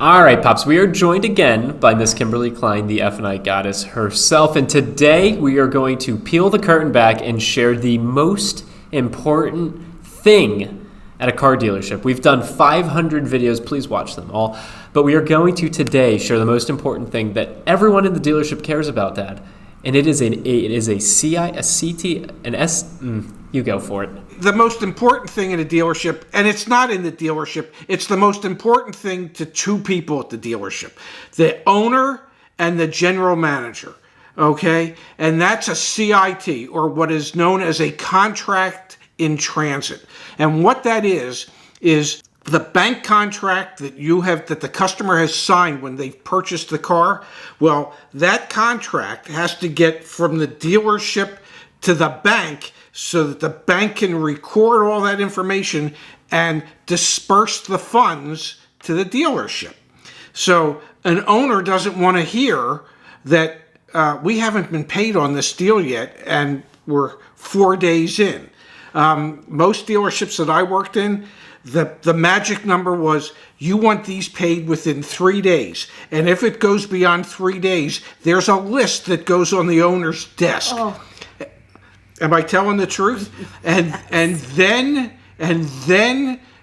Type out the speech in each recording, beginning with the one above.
All right, Pops, we are joined again by Miss Kimberly Klein, the F&I goddess herself. And today we are going to peel the curtain back and share the most important thing at a car dealership. We've done 500 videos. Please watch them all. But we are going to today share the most important thing that everyone in the dealership cares about, Dad. And it is a CI, a CT, an S. You go for it. The most important thing in a dealership, and it's not in the dealership, it's the most important thing to two people at the dealership, the owner and the general manager, okay? And that's a CIT, or what is known as a contract in transit. And what that is the bank contract that that the customer has signed when they purchased the car. Well, that contract has to get from the dealership to the bank so that the bank can record all that information and disperse the funds to the dealership. So an owner doesn't want to hear that we haven't been paid on this deal yet and we're 4 days in. Most dealerships that I worked in, the magic number was you want these paid within 3 days. And if it goes beyond 3 days, there's a list that goes on the owner's desk. Oh. Am I telling the truth? And then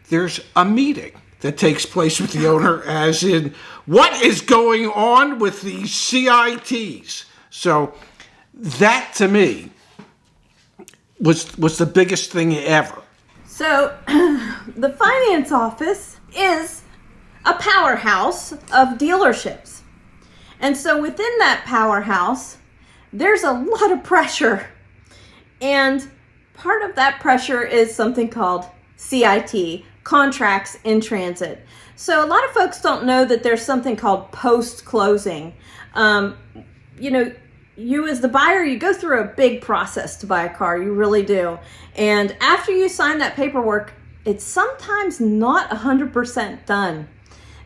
there's a meeting that takes place with the owner, as in, what is going on with these CITs? So that to me was the biggest thing ever. So the finance office is a powerhouse of dealerships. And so within that powerhouse, there's a lot of pressure. And part of that pressure is something called CIT, Contracts in Transit. So a lot of folks don't know that there's something called post-closing. You as the buyer, you go through a big process to buy a car, you really do. And after you sign that paperwork, it's sometimes not 100% done.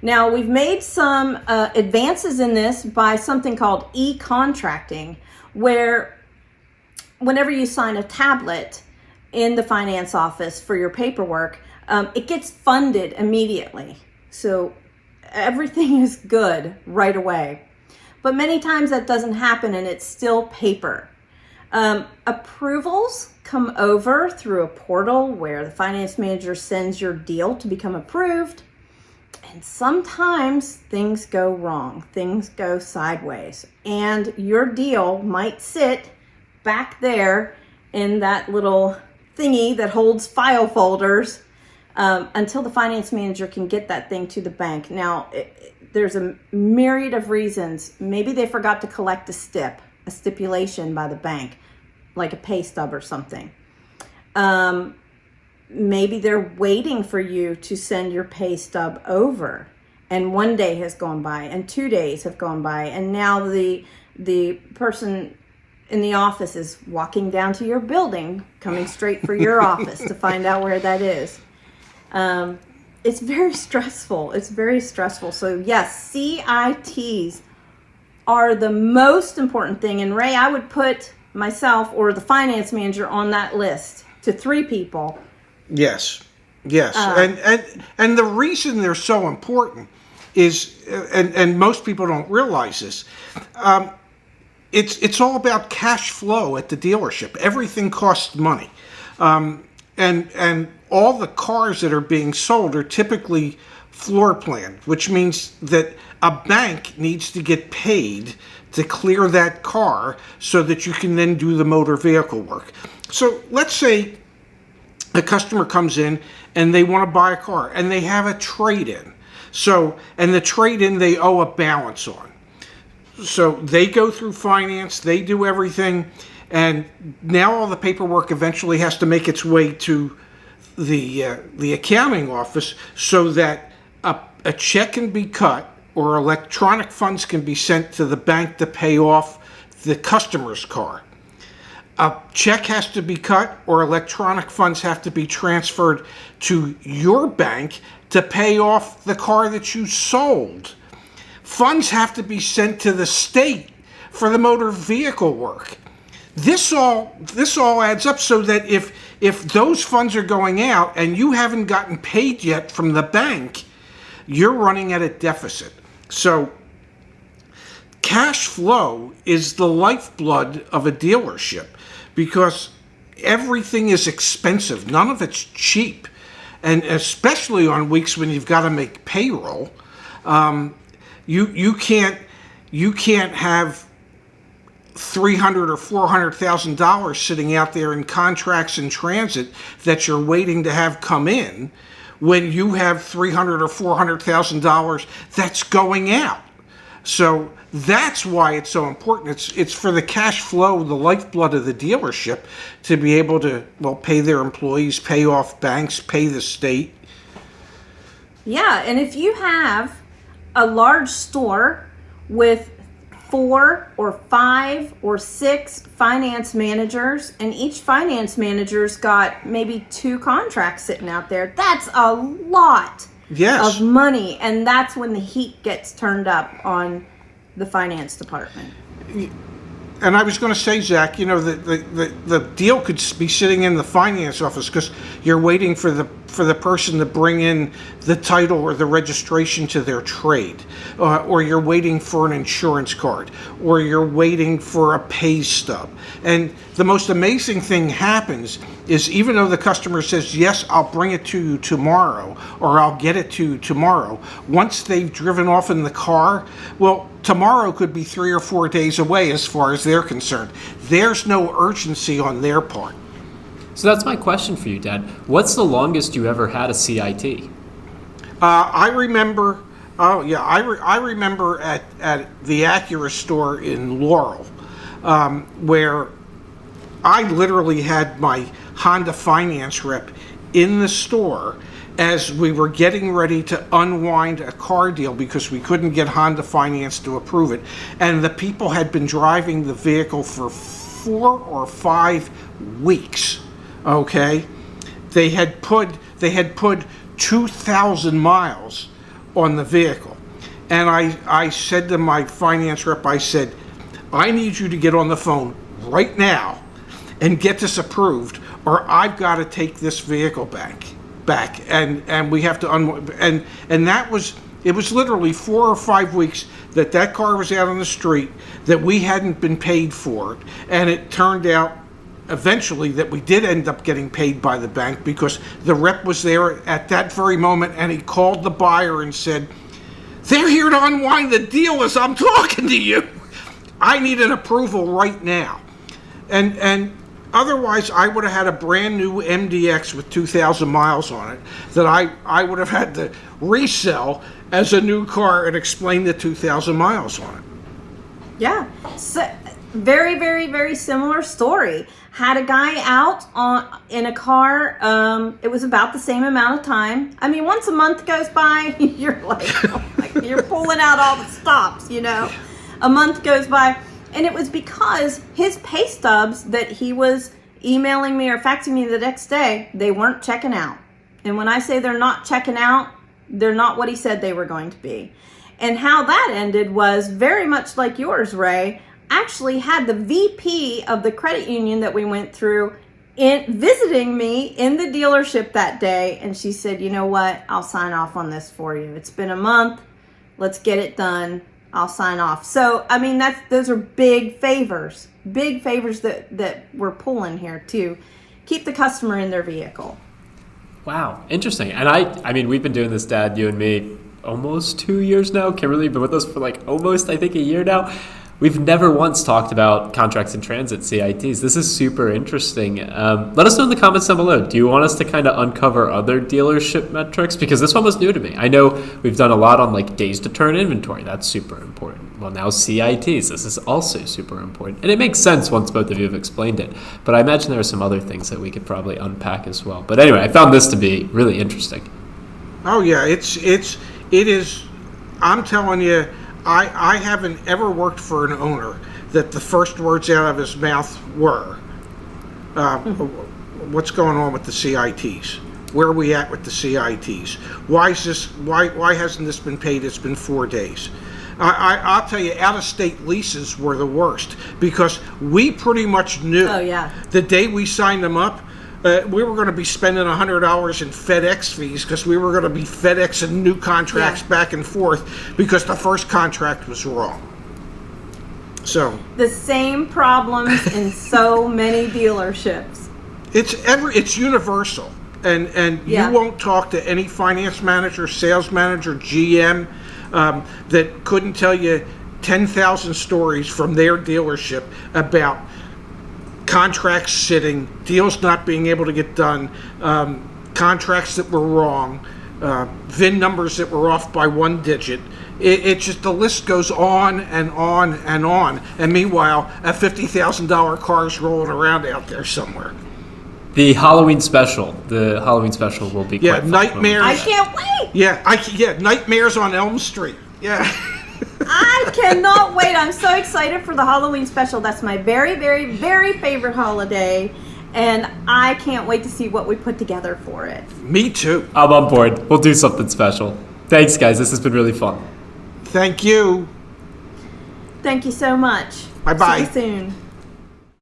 Now, we've made some advances in this by something called e-contracting, where whenever you sign a tablet in the finance office for your paperwork, it gets funded immediately. So everything is good right away. But many times that doesn't happen and it's still paper. Approvals come over through a portal where the finance manager sends your deal to become approved. And sometimes things go wrong, things go sideways, and your deal might sit back there in that little thingy that holds file folders until the finance manager can get that thing to the bank. Now, there's a myriad of reasons. Maybe they forgot to collect a stipulation by the bank, like a pay stub or something. Maybe they're waiting for you to send your pay stub over, and 1 day has gone by, and 2 days have gone by, and now the person in the office is walking down to your building, coming straight for your office to find out where that is. It's very stressful. It's very stressful. So yes, CITs are the most important thing. And Ray, I would put myself or the finance manager on that list to 3 people. Yes. And the reason they're so important is, and most people don't realize this, it's all about cash flow at the dealership. Everything costs money. And all the cars that are being sold are typically floor planned, which means that a bank needs to get paid to clear that car so that you can then do the motor vehicle work. So let's say a customer comes in and they want to buy a car and they have a trade-in. And the trade-in they owe a balance on. So they go through finance, they do everything, and now all the paperwork eventually has to make its way to the accounting office so that a check can be cut or electronic funds can be sent to the bank to pay off the customer's car. A check has to be cut or electronic funds have to be transferred to your bank to pay off the car that you sold. Funds have to be sent to the state for the motor vehicle work. This all adds up so that if those funds are going out and you haven't gotten paid yet from the bank, you're running at a deficit. So cash flow is the lifeblood of a dealership because everything is expensive. None of it's cheap. And especially on weeks when you've got to make payroll, you can't have $300,000 or $400,000 sitting out there in contracts in transit that you're waiting to have come in when you have $300,000 or $400,000 that's going out. So that's why it's so important. It's for the cash flow, the lifeblood of the dealership, to be able to, well, pay their employees, pay off banks, pay the state. Yeah, and if you have a large store with 4 or 5 or 6 finance managers, and each finance manager's got maybe 2 contracts sitting out there, that's a lot of money, and that's when the heat gets turned up on the finance department. And I was going to say, Zach, the deal could be sitting in the finance office because you're waiting for the person to bring in the title or the registration to their trade, or you're waiting for an insurance card, or you're waiting for a pay stub. And the most amazing thing happens is, even though the customer says, yes, I'll bring it to you tomorrow, or I'll get it to you tomorrow, once they've driven off in the car, well, tomorrow could be 3 or 4 days away as far as they're concerned. There's no urgency on their part. So that's my question for you, Dad. What's the longest you ever had a CIT? I remember at the Acura store in Laurel, where I literally had my Honda finance rep in the store as we were getting ready to unwind a car deal because we couldn't get Honda Finance to approve it. And the people had been driving the vehicle for 4 or 5 weeks. Okay? They had put 2,000 miles on the vehicle. And I said to my finance rep, I said, I need you to get on the phone right now and get this approved, or I've got to take this vehicle back, and we have to and that was, it was literally 4 or 5 weeks that car was out on the street, that we hadn't been paid for it, and it turned out eventually that we did end up getting paid by the bank because the rep was there at that very moment, and he called the buyer and said, they're here to unwind the deal as I'm talking to you. I need an approval right now. And otherwise, I would have had a brand new MDX with 2,000 miles on it that I would have had to resell as a new car and explain the 2,000 miles on it. Yeah, so very, very, very similar story. Had a guy out in a car. It was about the same amount of time. I mean, once a month goes by, you're like, you're pulling out all the stops, A month goes by. And it was because his pay stubs that he was emailing me or faxing me the next day, they weren't checking out. And when I say they're not checking out, they're not what he said they were going to be. And how that ended was very much like yours, Ray. Actually had the VP of the credit union that we went through visiting me in the dealership that day. And she said, you know what? I'll sign off on this for you. It's been a month. Let's get it done. I'll sign off. So, I mean, those are big favors that we're pulling here to keep the customer in their vehicle. Wow, interesting. And I mean, we've been doing this, Dad, you and me, almost 2 years now. Kimberly been with us for almost, I think, a year now. We've never once talked about contracts in transit, CITs. This is super interesting. Let us know in the comments down below. Do you want us to kind of uncover other dealership metrics? Because this one was new to me. I know we've done a lot on days to turn inventory. That's super important. Well, now CITs. This is also super important. And it makes sense once both of you have explained it. But I imagine there are some other things that we could probably unpack as well. But anyway, I found this to be really interesting. Oh, yeah. It is. I'm telling you, I haven't ever worked for an owner that the first words out of his mouth were, what's going on with the CITs? Where are we at with the CITs? Why hasn't this been paid? It's been 4 days. I'll tell you, out-of-state leases were the worst because we pretty much knew the day we signed them up, we were going to be spending $100 in FedEx fees because we were going to be FedExing new contracts back and forth because the first contract was wrong. So the same problems in so many dealerships. It's universal, and you won't talk to any finance manager, sales manager, GM that couldn't tell you 10,000 stories from their dealership about contracts sitting, deals not being able to get done, contracts that were wrong, VIN numbers that were off by one digit. It just, the list goes on and on and on. And meanwhile, a $50,000 car is rolling around out there somewhere. The Halloween special will be quite fun. Nightmares. I can't wait. Yeah, Nightmares on Elm Street. Yeah. I cannot wait. I'm so excited for the Halloween special. That's my very, very, very favorite holiday. And I can't wait to see what we put together for it. Me too. I'm on board. We'll do something special. Thanks, guys. This has been really fun. Thank you. Thank you so much. Bye-bye. See you soon.